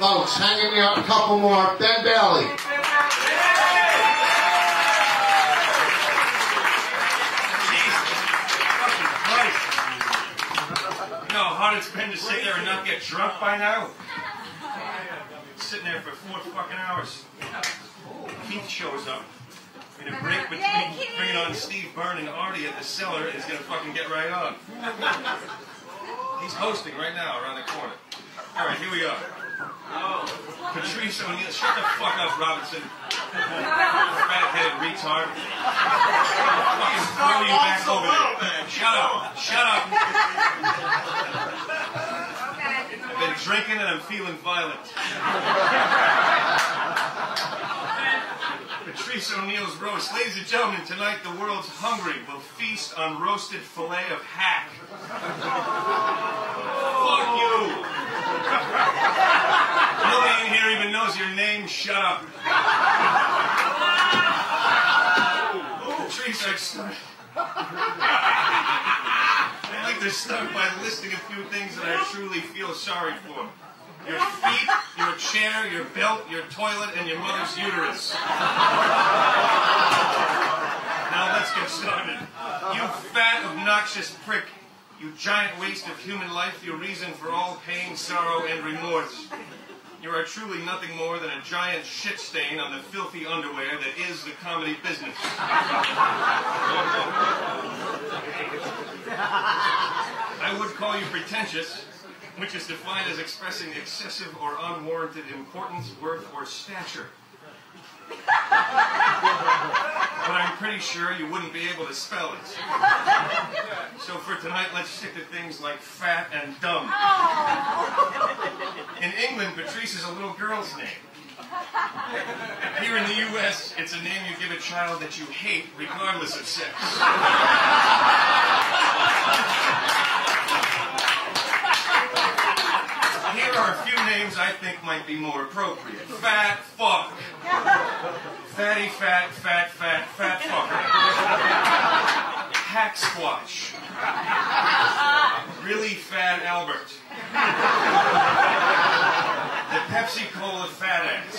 folks. Hang in there a couple more. Ben Bailey. You know how hard it's been to sit there and not get drunk by now? Sitting there for 4 fucking hours. Keith shows up. In a break between bringing on Steve Byrne and Artie at the cellar is gonna fucking get right on. He's hosting right now around the corner. Alright, here we go. Patrice O'Neill. Shut the fuck up, Robinson. Fat-headed retard. Fucking throw you back over there. Shut up. Shut up. I've been drinking and I'm feeling violent. Patrice O'Neill's roast. Ladies and gentlemen, tonight the world's hungry will feast on roasted fillet of hack. Fuck you. Nobody in here even knows your name. Shut up. Patrice, I'd like to start by listing a few things that I truly feel sorry for. Your feet, your chair, your belt, your toilet, and your mother's uterus. Now let's get started. You fat, obnoxious prick. You giant waste of human life, your reason for all pain, sorrow, and remorse. You are truly nothing more than a giant shit stain on the filthy underwear that is the comedy business. I would call you pretentious, which is defined as expressing excessive or unwarranted importance, worth, or stature. But I'm pretty sure you wouldn't be able to spell it. So for tonight, let's stick to things like fat and dumb. In England, Patrice is a little girl's name. Here in the U.S., it's a name you give a child that you hate, regardless of sex. Here are a few names I think might be more appropriate. Fat fuck. Fatty fat, fat, fat, fat fucker. Hack squatch. Really fat Albert. The Pepsi-Cola fat ass.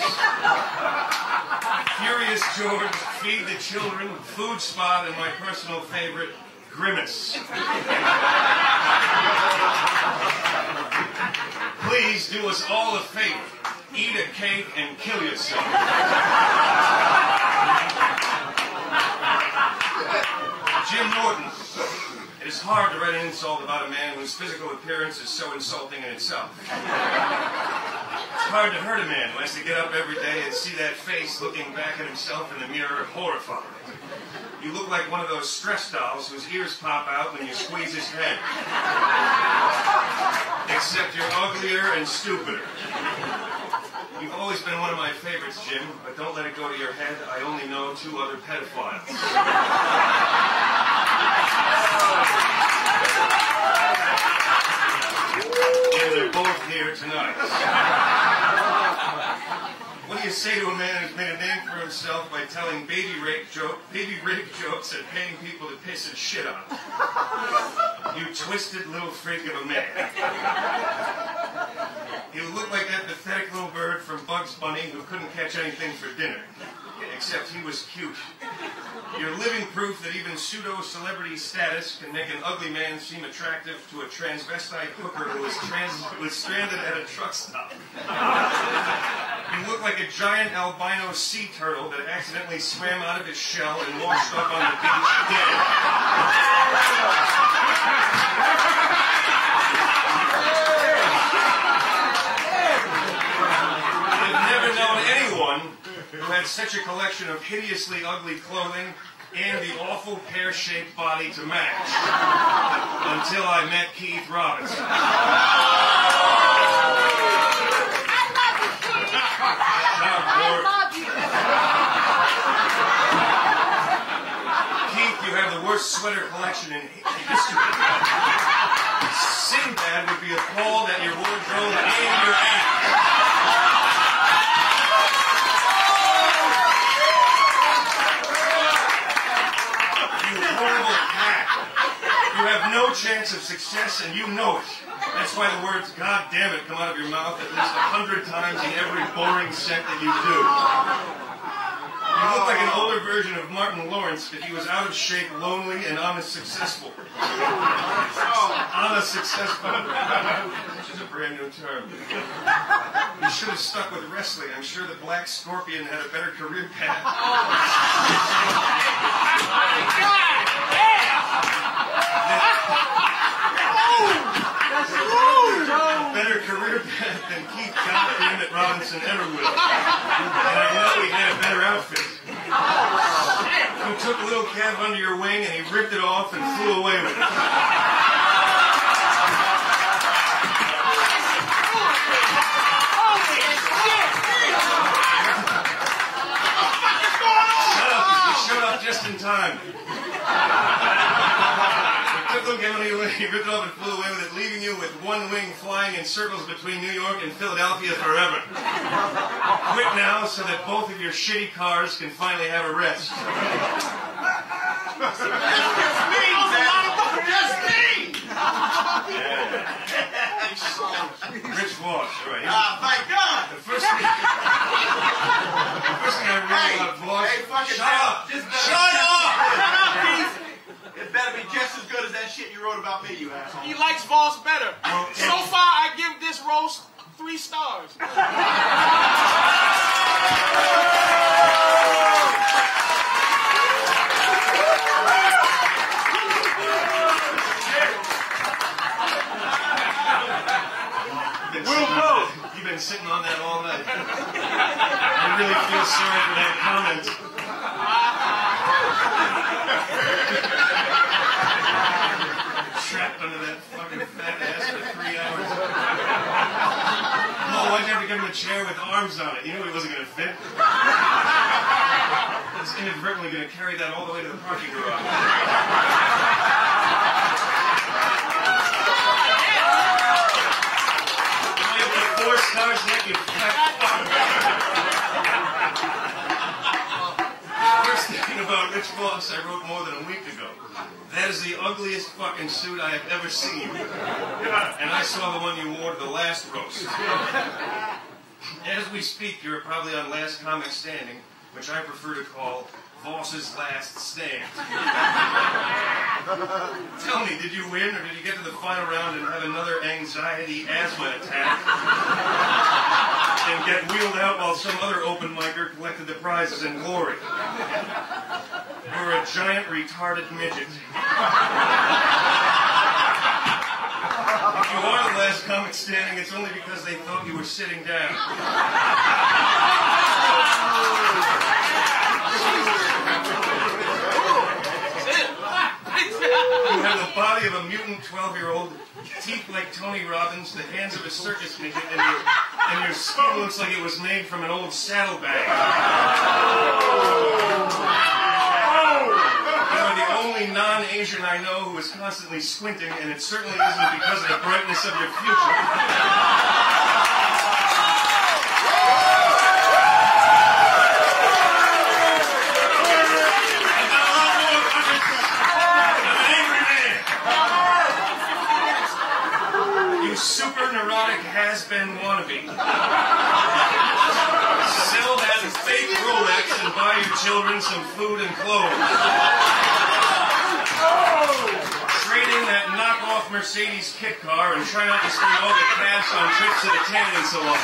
Furious George, Feed the Children, Food Spot, and my personal favorite, Grimace. Please do us all a favor. Eat a cake and kill yourself. Jim Norton. It is hard to write an insult about a man whose physical appearance is so insulting in itself. It's hard to hurt a man who has to get up every day and see that face looking back at himself in the mirror, horrified. You look like one of those stress dolls whose ears pop out when you squeeze his head. Except you're uglier and stupider. You've always been one of my favorites, Jim, but don't let it go to your head. I only know 2 other pedophiles. And they're both here tonight. What do you say to a man who's made a name for himself by telling baby rape jokes and paying people to piss and shit on him? You twisted little freak of a man. You look like that pathetic little bird from Bugs Bunny who couldn't catch anything for dinner. Except he was cute. You're living proof that even pseudo-celebrity status can make an ugly man seem attractive to a transvestite hooker who was stranded at a truck stop. You look like a giant albino sea turtle that accidentally swam out of its shell and washed up on the beach dead. I've never known anyone who had such a collection of hideously ugly clothing and the awful pear-shaped body to match. Until I met Keith Robinson. I love you. Keith, you have the worst sweater collection in history. Sinbad would be appalled at your wardrobe and your act. You horrible hack. You have no chance of success and you know it. That's why the words "God damn it" come out of your mouth at least 100 times in every boring set that you do. You look like an older version of Martin Lawrence if he was out of shape, lonely, and unsuccessful. Unsuccessful. Which is a brand new term. You should have stuck with wrestling. I'm sure the Black Scorpion had a better career path. Better career path than Keith "Goddamn It" Robinson ever would. And I know he had a better outfit. You took a little calf under your wing and he ripped it off and flew away with it. Shut up just in time. He ripped it off and flew away with it, leaving you with one wing flying in circles between New York and Philadelphia forever. Quit now so that both of your shitty cars can finally have a rest. Just me! Yeah. Rich Voss, right? Thank God! The first thing I read about Voss... Hey, fucking shut up! Shut up! Keith! It better be just as good as that shit you wrote about me, you asshole. He likes Voss better. So far, I give this roast 3 stars. You've been sitting on that all night. I really feel sorry for that comment. Trapped under that fucking fat ass for 3 hours. Oh, why'd you have to give him a chair with arms on it? You knew he wasn't going to fit. I was inadvertently going to carry that all the way to the parking garage. Why you put 4 stars in it, you fat fuck? First thing about Rich Voss I wrote more than a week ago. That is the ugliest fucking suit I have ever seen. And I saw the one you wore to the last roast. As we speak, you're probably on Last Comic Standing, which I prefer to call Voss's Last Stand. Tell me, did you win, or did you get to the final round and have another anxiety asthma attack? And get wheeled out while some other open micer collected the prizes in glory? You're a giant retarded midget. If you are the last comic standing, it's only because they thought you were sitting down. You have the body of a mutant 12-year-old, teeth like Tony Robbins, the hands of a circus midget, and your skin looks like it was made from an old saddlebag. You are the only non-Asian I know who is constantly squinting, and it certainly isn't because of the brightness of your future. Super neurotic has-been wannabe. Sell that fake Rolex and buy your children some food and clothes. Trading that knockoff Mercedes kit car and try not to spend all the cash on trips to the tanning salon.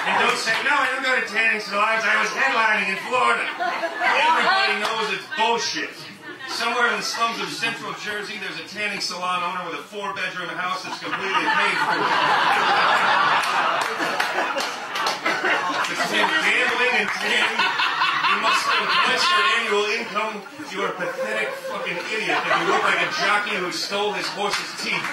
And don't say, no, I don't go to tanning salons, I was headlining in Florida. Everybody knows it's bullshit. Somewhere in the slums of central Jersey, there's a tanning salon owner with a 4-bedroom house that's completely paid for. Between gambling and tanning, you must spend twice your annual income. You're a pathetic fucking idiot, and you look like a jockey who stole his horse's teeth.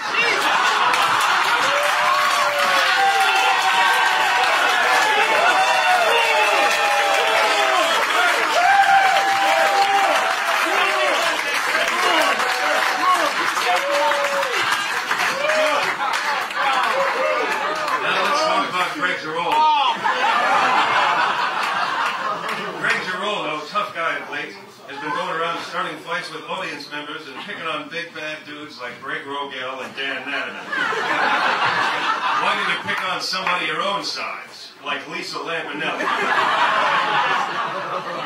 Starting fights dance with audience members and picking on big bad dudes like Greg Rogel and Dan Nadiman? Why did you pick on somebody your own size, like Lisa Lampanelli?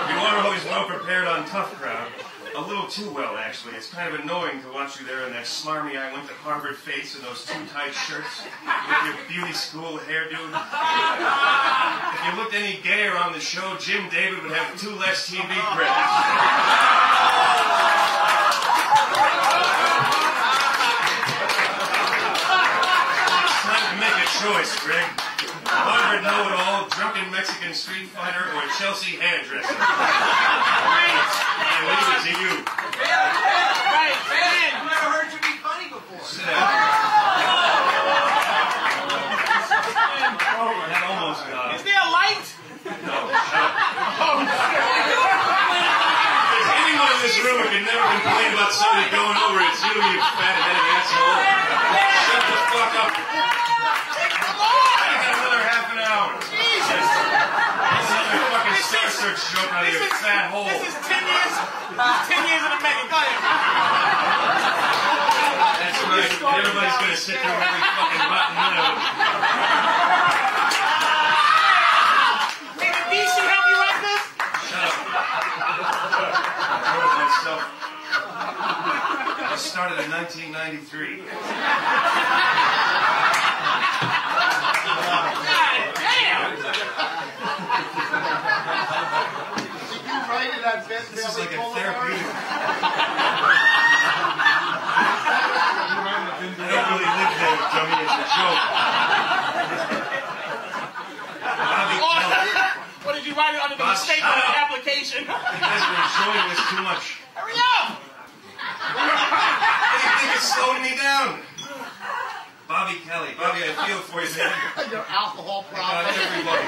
You are always well prepared on Tough Crowd. A little too well, actually. It's kind of annoying to watch you there in that smarmy I went to Harvard face and those too tight shirts with your beauty school hairdo. If you looked any gayer on the show, Jim David would have 2 less TV credits. It's time to make a choice, Greg. Harvard know-it-all, drunken Mexican street fighter, or Chelsea hairdresser. I leave it to you. Right, man. I've never heard you be funny before. Sit down. That almost got Is there a light? No, shut up. There's anyone in this room who can never complain about somebody going over, it's you, you fat-headed asshole. Shut the fuck up. I got another half an hour. Jesus. Another fucking Star Search joke out of your fat hole. This is 10 years. 10 years in the making. Go ahead. That's right. Everybody's gonna sit through every fucking rotten minute of it. Hey, did DC help you write this? Shut up. I wrote it myself. I started in 1993. God damn. Did you write it at Ben This is Bailey like a Boulevard? therapeutic. I don't really live there, dummy. It's a joke. Bobby Kelly. What did you write it under the mistake on the application? You guys are enjoying this too much. Hurry up! What do you think is slowing me down? Bobby Kelly. Bobby, I feel for you, man. Your alcohol I got problem. everybody.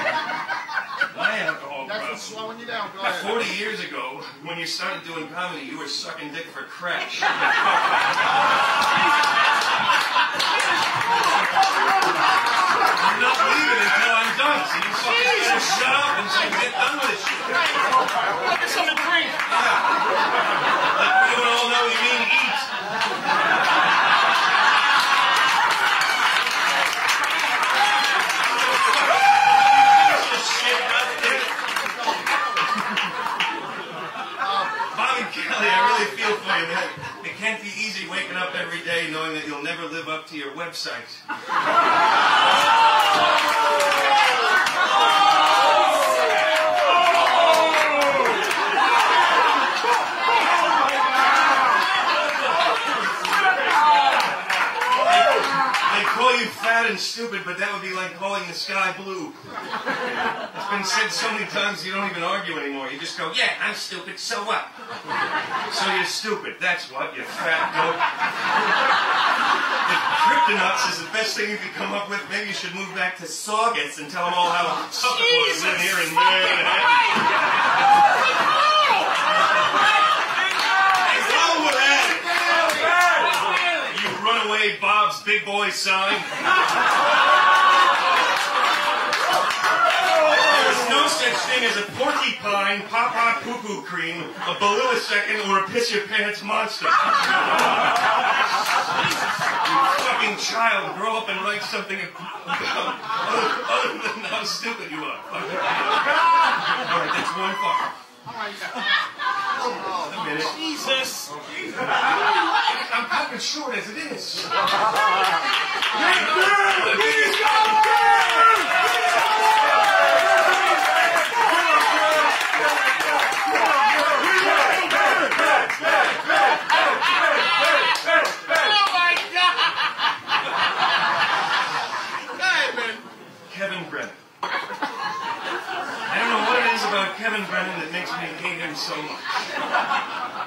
My alcohol That's problem. what's slowing you down. Go ahead. 40 years ago, when you started doing comedy, you were sucking dick for crash. I'm not leaving until I'm done, so you fucking better shut up and get done with this shit. Look at something to drink. Like we don't all know you mean eat. Bobby Kelly, I really feel for you, man. It can't be easy waking up every day knowing that you'll never live up to your website. They call you fat and stupid, but that would be like calling the sky blue. It's been said so many times you don't even argue anymore. You just go, yeah, I'm stupid, so what? So you're stupid, that's what, you fat goat. If Kryptonauts is the best thing you could come up with, maybe you should move back to Saugus and tell them all how tough it was to live here in Manhattan. Roll with that! You runaway Bob's Big Boy sign. There's no such thing as a porcupine, pop-pop poo-poo cream, a balloon a second, or a piss-your-pants monster. You fucking child, grow up and write something other than how stupid you are. Alright, that's one fuck. A minute. Jesus. I'm cutting it short as it is. Kevin Brennan. I don't know what it is about Kevin Brennan that makes me hate him so much.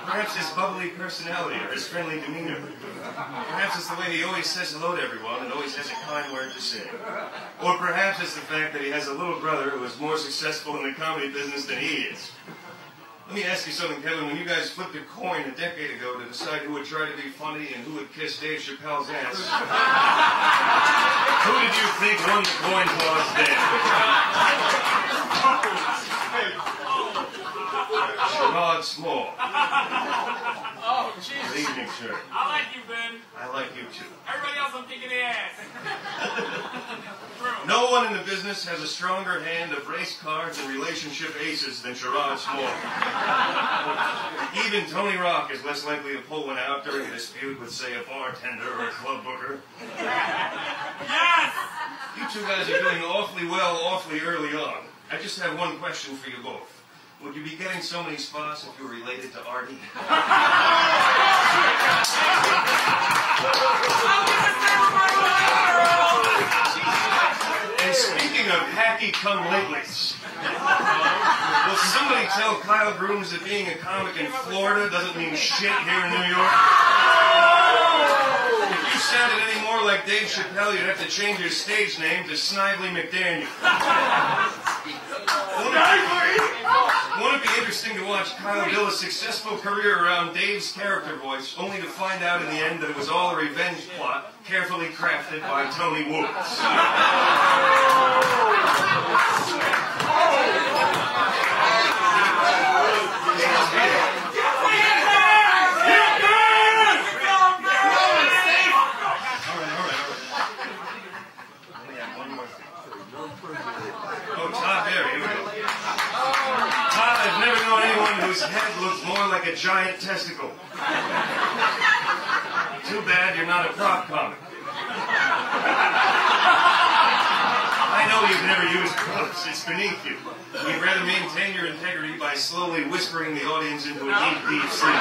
Perhaps his bubbly personality or his friendly demeanor. Perhaps it's the way he always says hello to everyone and always has a kind word to say. Or perhaps it's the fact that he has a little brother who is more successful in the comedy business than he is. Let me ask you something, Kevin. When you guys flipped a coin a decade ago to decide who would try to be funny and who would kiss Dave Chappelle's ass, who did you think won the coin toss then? Sherrod Small. Good evening, sir. I like you, Ben. I like you too. Everybody else, I'm kicking their ass. No one in the business has a stronger hand of race cards and relationship aces than Sherrod Small. Even Tony Rock is less likely to pull one out during a dispute with, say, a bartender or a club booker. Yes! You two guys are doing awfully well, awfully early on. I just have one question for you both. Would you be getting so many spots if you were related to Artie? And speaking of hacky-come-latelys, will somebody tell Kyle Grooms that being a comic in Florida doesn't mean shit here in New York? If you sounded any more like Dave Chappelle, you'd have to change your stage name to Snively McDaniel. Won't it be interesting to watch Kyle build a successful career around Dave's character voice, only to find out in the end that it was all a revenge plot carefully crafted by Tony Woods? Whose head looks more like a giant testicle. Too bad you're not a prop comic. I know you've never used props. It's beneath you. You'd rather maintain your integrity by slowly whispering the audience into a deep, deep sleep.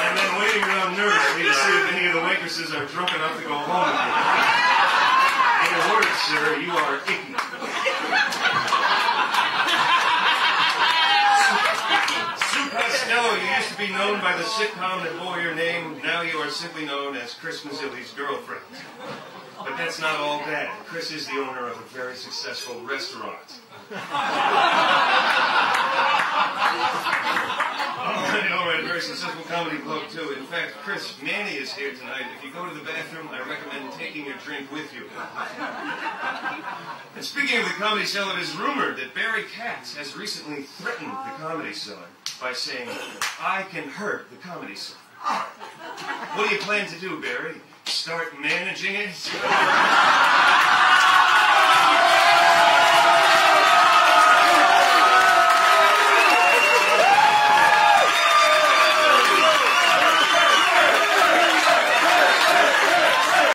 And then waiting around nervously to see if any of the waitresses are drunk enough to go home with you. In a word, sir, you are ignorant. Sue Costello, you used to be known by the sitcom that bore your name. Now you are simply known as Chris Mazzilli's girlfriend. But that's not all bad. Chris is the owner of a very successful restaurant. All right, very successful comedy club, too. In fact, Chris, Manny is here tonight. If you go to the bathroom, I recommend taking your drink with you. And speaking of the Comedy Cellar, it is rumored that Barry Katz has recently threatened the Comedy Cellar by saying, "I can hurt the Comedy Cellar." What do you plan to do, Barry? Start managing it?